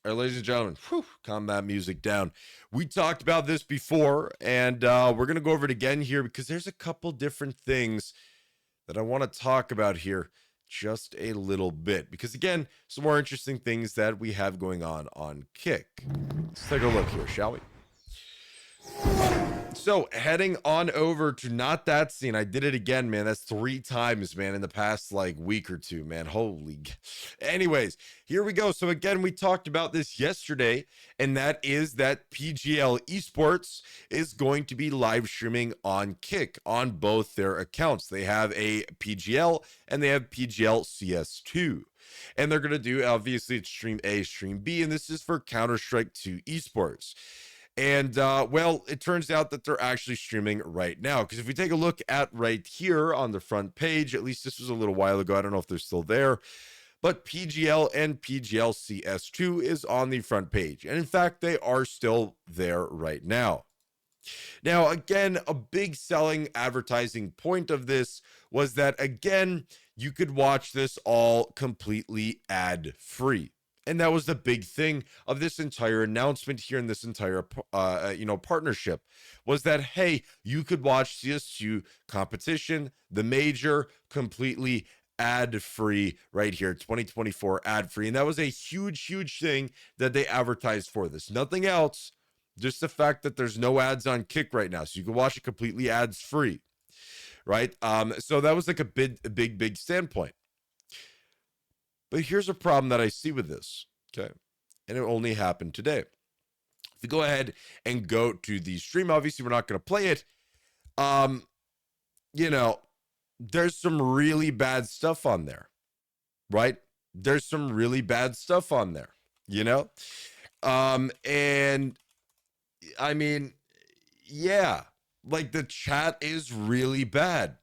All right, ladies and gentlemen, calm that music down. We talked about this before, and we're going to go over it again here because there's a couple different things that I want to talk about here just a little bit. Because, again, some more interesting things that we have going on Kick. Let's take a look here, shall we? So heading on over to not that scene. I did it again, man. That's 3 times, man, in the past like week or two, man. Anyways, here we go. So again, we talked about this yesterday, and that is that PGL Esports is going to be live streaming on Kick on both their accounts. They have a PGL and they have PGL CS2. And they're going to do, obviously, it's stream A, stream B, and this is for Counter-Strike 2 Esports. And, well, it turns out that they're actually streaming right now. Because if we take a look at right here on the front page, at least this was a little while ago. I don't know if they're still there. But PGL and PGL CS2 is on the front page. And in fact, they are still there right now. Now, again, a big selling advertising point of this was that, again, you could watch this all completely ad-free. And that was the big thing of this entire announcement here in this entire, partnership was that, hey, you could watch CS2 competition, the major, completely ad-free right here, 2024 ad-free. And that was a huge, huge thing that they advertised for this. Nothing else, just the fact that there's no ads on Kick right now. So you can watch it completely ads-free, right? So that was like a big standpoint. But here's a problem that I see with this, okay? And it only happened today. If you go ahead and go to the stream, obviously we're not going to play it. There's some really bad stuff on there, right? There's some really bad stuff on there, and I mean, yeah, like the chat is really bad.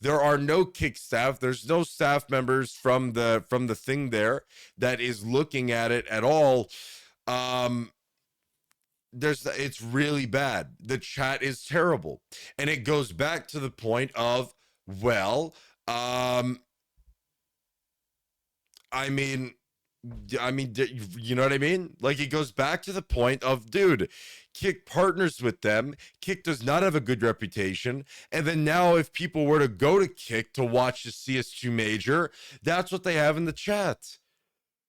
There are no Kick staff. There's no staff members from the thing there that is looking at it at all. It's really bad. The chat is terrible. And it goes back to the point of, well, I mean, you know what I mean? Like, it goes back to the point of, dude, Kick partners with them. Kick does not have a good reputation. And then now if people were to go to Kick to watch the CS2 major, that's what they have in the chat,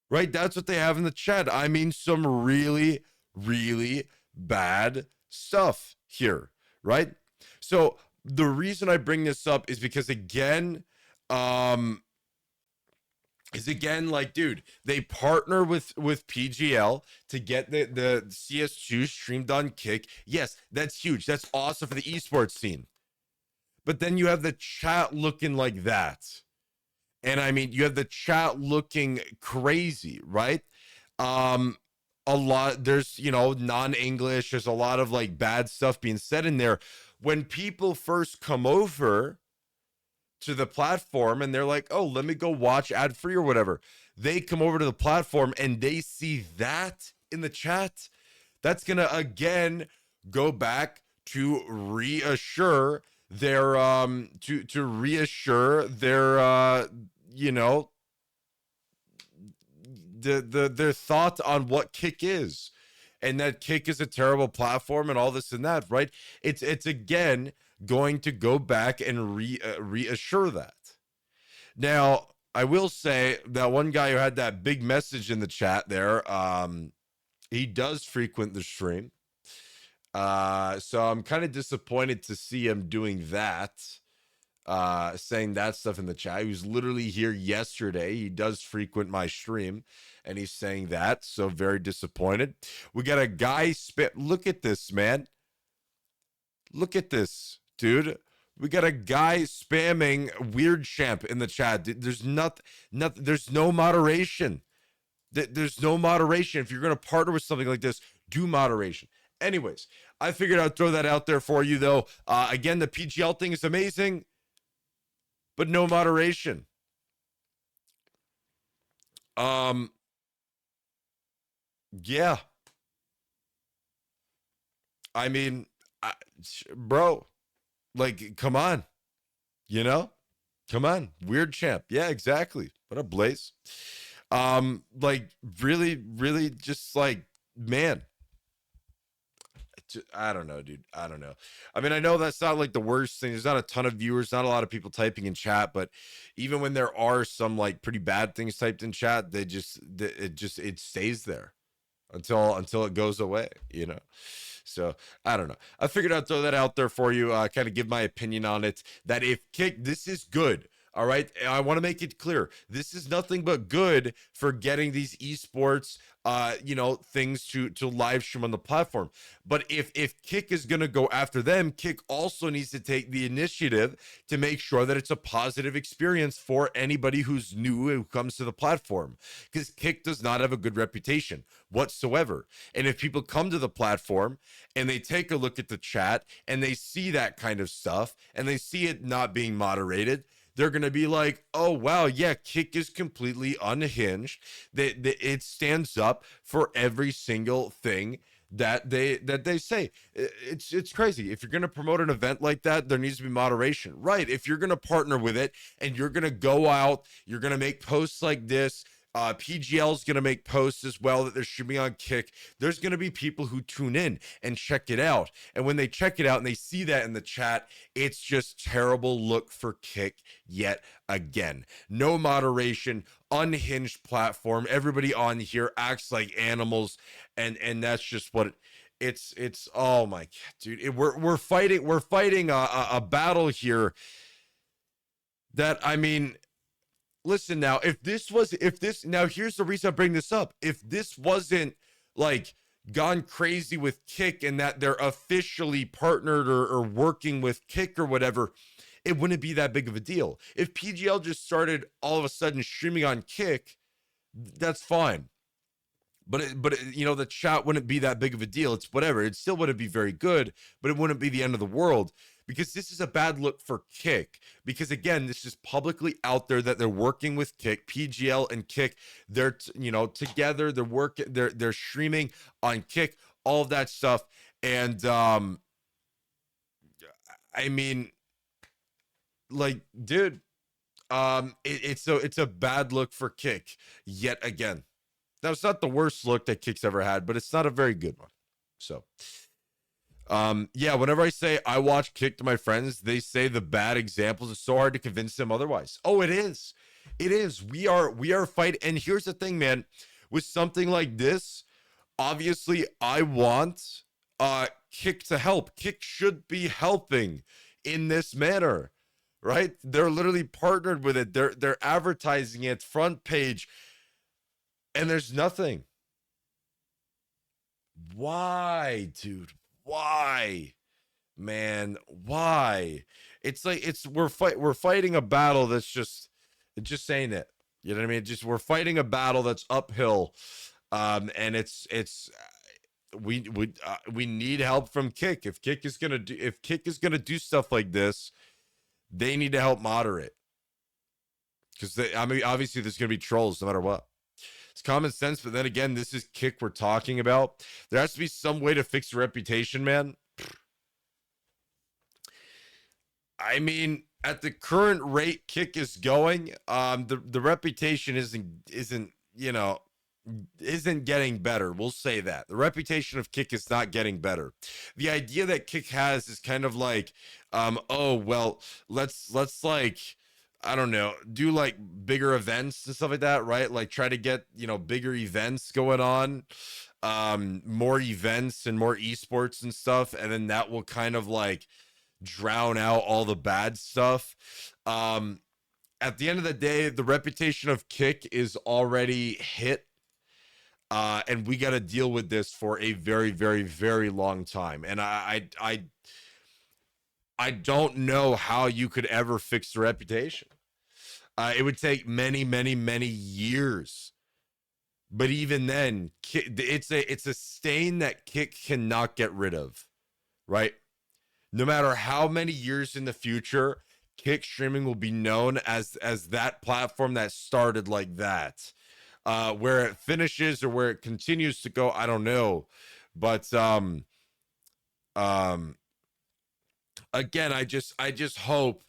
right? That's what they have in the chat. I mean, some really, really bad stuff here, right? So the reason I bring this up is because, again, like, dude, they partner with PGL to get the CS2 streamed on Kick. Yes, that's huge. That's awesome for the esports scene. But then you have the chat looking like that. And I mean, you have the chat looking crazy, right? There's, non-English. There's a lot of like bad stuff being said in there. When people first come over to the platform and they're like, oh, let me go watch ad free or whatever, they come over to the platform and they see that in the chat. That's gonna again go back to reassure their their thought on what Kick is, and that Kick is a terrible platform and all this and that, right? It's again going to go back and reassure that. Now, I will say that one guy who had that big message in the chat there, he does frequent the stream. So I'm kind of disappointed to see him doing that, saying that stuff in the chat. He was literally here yesterday. He does frequent my stream, and he's saying that. So very disappointed. We got a guy look at this, man. Look at this, dude. We got a guy spamming Weird Champ in the chat. There's there's no moderation. There's no moderation. If you're going to partner with something like this, do moderation. Anyways, I figured I'd throw that out there for you, though. Again, the PGL thing is amazing, but no moderation. Yeah. I mean, bro, like, come on, come on. Weird Champ. Yeah, exactly. What up, Blaze? Like really just like, man, I don't know, dude. I don't know. I mean, I know that's not like the worst thing. There's not a ton of viewers, not a lot of people typing in chat, but even when there are some like pretty bad things typed in chat, it stays there until it goes away, you know. So I don't know. I figured I'd throw that out there for you, kind of give my opinion on it. That if Kick, this is good. All right. I want to make it clear. This is nothing but good for getting these esports, things to live stream on the platform. But if Kick is gonna go after them, Kick also needs to take the initiative to make sure that it's a positive experience for anybody who's new who comes to the platform. Because Kick does not have a good reputation whatsoever. And if people come to the platform and they take a look at the chat and they see that kind of stuff and they see it not being moderated, they're going to be like, oh, wow, yeah, Kick is completely unhinged. It stands up for every single thing that they say. It's crazy. If you're going to promote an event like that, there needs to be moderation. Right. If you're going to partner with it and you're going to go out, you're going to make posts like this, PGL is going to make posts as well that they're streaming on Kick. There's going to be people who tune in and check it out. And when they check it out and they see that in the chat, it's just terrible look for Kick yet again. No moderation, unhinged platform. Everybody on here acts like animals, and that's just what it's. Oh my God, dude! We're fighting a battle here. That, I mean, listen now, if this now, here's the reason I bring this up. If this wasn't like gone crazy with Kick and that they're officially partnered or working with Kick or whatever, it wouldn't be that big of a deal. If PGL just started all of a sudden streaming on Kick, that's fine. But the chat wouldn't be that big of a deal. It's whatever. It still wouldn't be very good, but it wouldn't be the end of the world, because this is a bad look for Kick. Because again, this is publicly out there that they're working with Kick, PGL and Kick. They're together. They're streaming on Kick, all of that stuff. And I mean, like, dude, it's a bad look for Kick yet again. Now, it's not the worst look that Kick's ever had, but it's not a very good one. So, yeah, whenever I say I watch Kick to my friends, they say the bad examples. It's so hard to convince them otherwise. Oh, it is. It is. We are fighting. And here's the thing, man. With something like this, obviously, I want Kick to help. Kick should be helping in this manner, right? They're literally partnered with it. They're advertising it, front page, and there's nothing. Why, dude? Why? Man, why? It's like we're fighting a battle that's just saying it. You know what I mean? We're fighting a battle that's uphill. And we need help from Kick. If Kick is gonna do stuff like this, they need to help moderate. Because I mean, obviously there's gonna be trolls no matter what. It's common sense, but then again, this is Kick we're talking about. There has to be some way to fix the reputation, man. I mean, at the current rate Kick is going, the reputation isn't getting better. We'll say that. The reputation of Kick is not getting better. The idea that Kick has is kind of like, oh, well, let's like, I don't know, do like bigger events and stuff like that, right? Like try to get, bigger events going on, more events and more esports and stuff. And then that will kind of like drown out all the bad stuff. At the end of the day, the reputation of Kick is already hit. And we got to deal with this for a very, very, very long time. And I don't know how you could ever fix the reputation. It would take many, many, many years. But even then, it's a stain that Kick cannot get rid of, right? No matter how many years in the future, Kick streaming will be known as that platform that started like that. Where it finishes or where it continues to go, I don't know. But again, I just hope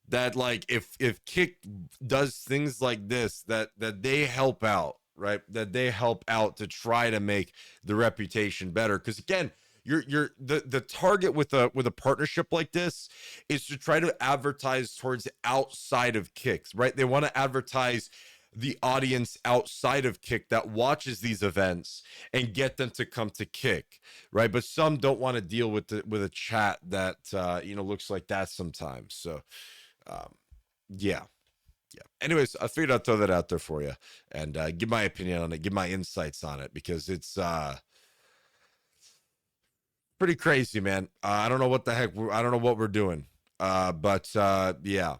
that like if Kick does things like this, that they help out, right? That they help out to try to make the reputation better. Because again, you're the target with a partnership like this is to try to advertise towards outside of Kicks, right? They want to advertise the audience outside of Kick that watches these events and get them to come to Kick, right? But some don't want to deal with a chat that looks like that sometimes. So um, yeah, yeah. Anyways, I figured I'd throw that out there for you and give my opinion on it, give my insights on it, because it's pretty crazy, man. I don't know what the heck I don't know what we're doing, but yeah.